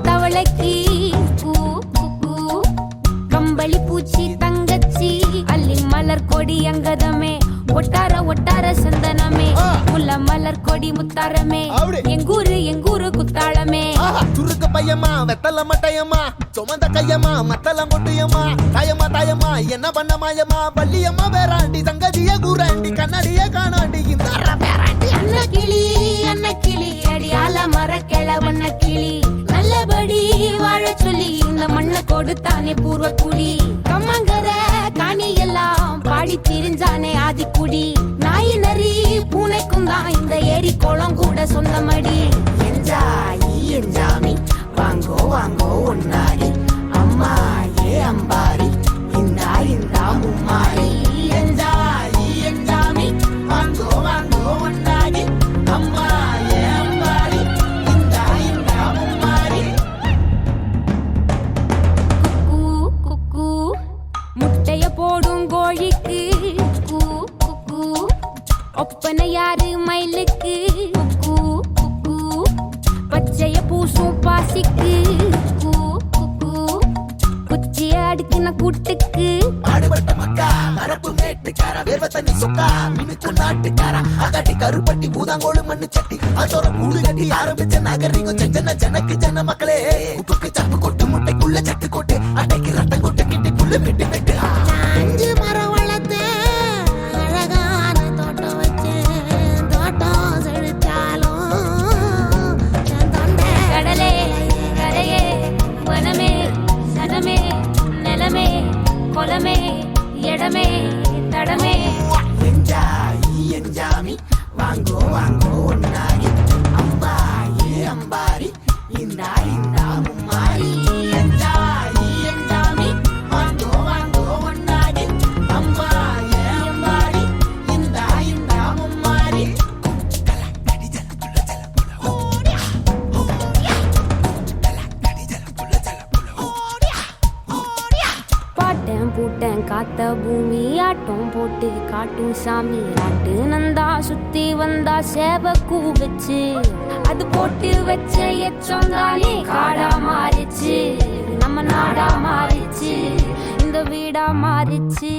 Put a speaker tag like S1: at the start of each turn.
S1: தவளைக்கு கம்பளி பூச்சி தங்கச்சி அள்ளி மலர் கொடி அங்கதமே ஒட்டார ஒட்டார சந்தனமே முல்ல மலர் கொடி முத்தாரமே எங்கூரு குத்தாளமே
S2: சுருக்க பையமா வெத்தல மட்டையம்மா சுமந்த கையம்மா மத்தல மொட்டையம்மா தாயம்மா என்ன பண்ண மாயம்மா பள்ளியம்மா வேறாண்டி சங்கதிய கூறாண்டி கண்ணடிய காணாண்டி இந்த
S1: அண்ண கிளி அடியால மர கிளவண்ண கிளி நல்லபடி வாழ சொல்லி இந்த மண்ணை கொடுத்தானே பூர்வ குடி கம்மங்கர காணி எல்லாம் பாடி திரிஞ்சானே ஆதிக்குடி நாய் நரி பூனைக்கும் தான் இந்த ஏரி குளம் கூட சொந்தமடி என்ஜாமி வாங்கோ ஒன்னாரி அம்மா ஏ அம்பாரி இந்தா மும்மாரி என்ஜாமி வாங்கோ ஒன்னாரி அம்மா ஏ அம்பாரி இந்தா மும்மாரி குக்கு முட்டைய போடும் கோழிக்கு ஒப்பனை யாரு மயிலுக்கு பச்சைய பூசும் பாசிக்கு குச்சிய அடுக்கின கூட்டுக்கு
S2: ஆடுபட்ட மக்கா மரப்பு மேட்டுக்கார வேர்வ தண்ணி சொக்கா மினுக்கு நாட்டுக்கார அகட்டி கருப்பட்டி பூதாங்கோடு மண்ணு சட்டி அதோட கூடு கட்டி ஆரம்பிச்ச நாகரிகம் ஜனக்கு ஜன மக்களே உப்புக்கு சப்பு கொட்டு முட்டைக்குள்ள சட்டு கொட்டு அட்டைக்கு ரத்தம் கொட்டு கிட்டி புல்லு வெட்டு வெட்டு
S1: 5 மரம் வளர்த்து அழகான தோட்டம் வச்சு தோட்டம் செழிச்சாலும் கடலே கரையே வனமே சனமே நிலமே கொலமே இடமே தடமே
S2: என்ஜாமி வாங்கோ ஒன்னாரி அம்பா ஏ அம்பாரி இந்தா மும்மாரி என்ஜாமி வாங்கோ ஒன்னாரி அம்பா ஏ அம்பாரி இந்தா மும்மாரி
S1: பாட்டன் பூட்டன் காத்த பூமி ஆட்டம் போட்டு காட்டும் சாமி ஆட்டு நந்தா சுத்தி வந்தா சேவ கூவச்சு அது போட்டு வச்ச எச்சந்தாலே காடா மாறிச்சு நம்ம நாடா மாறிச்சு இந்த வீடா மாறிச்சு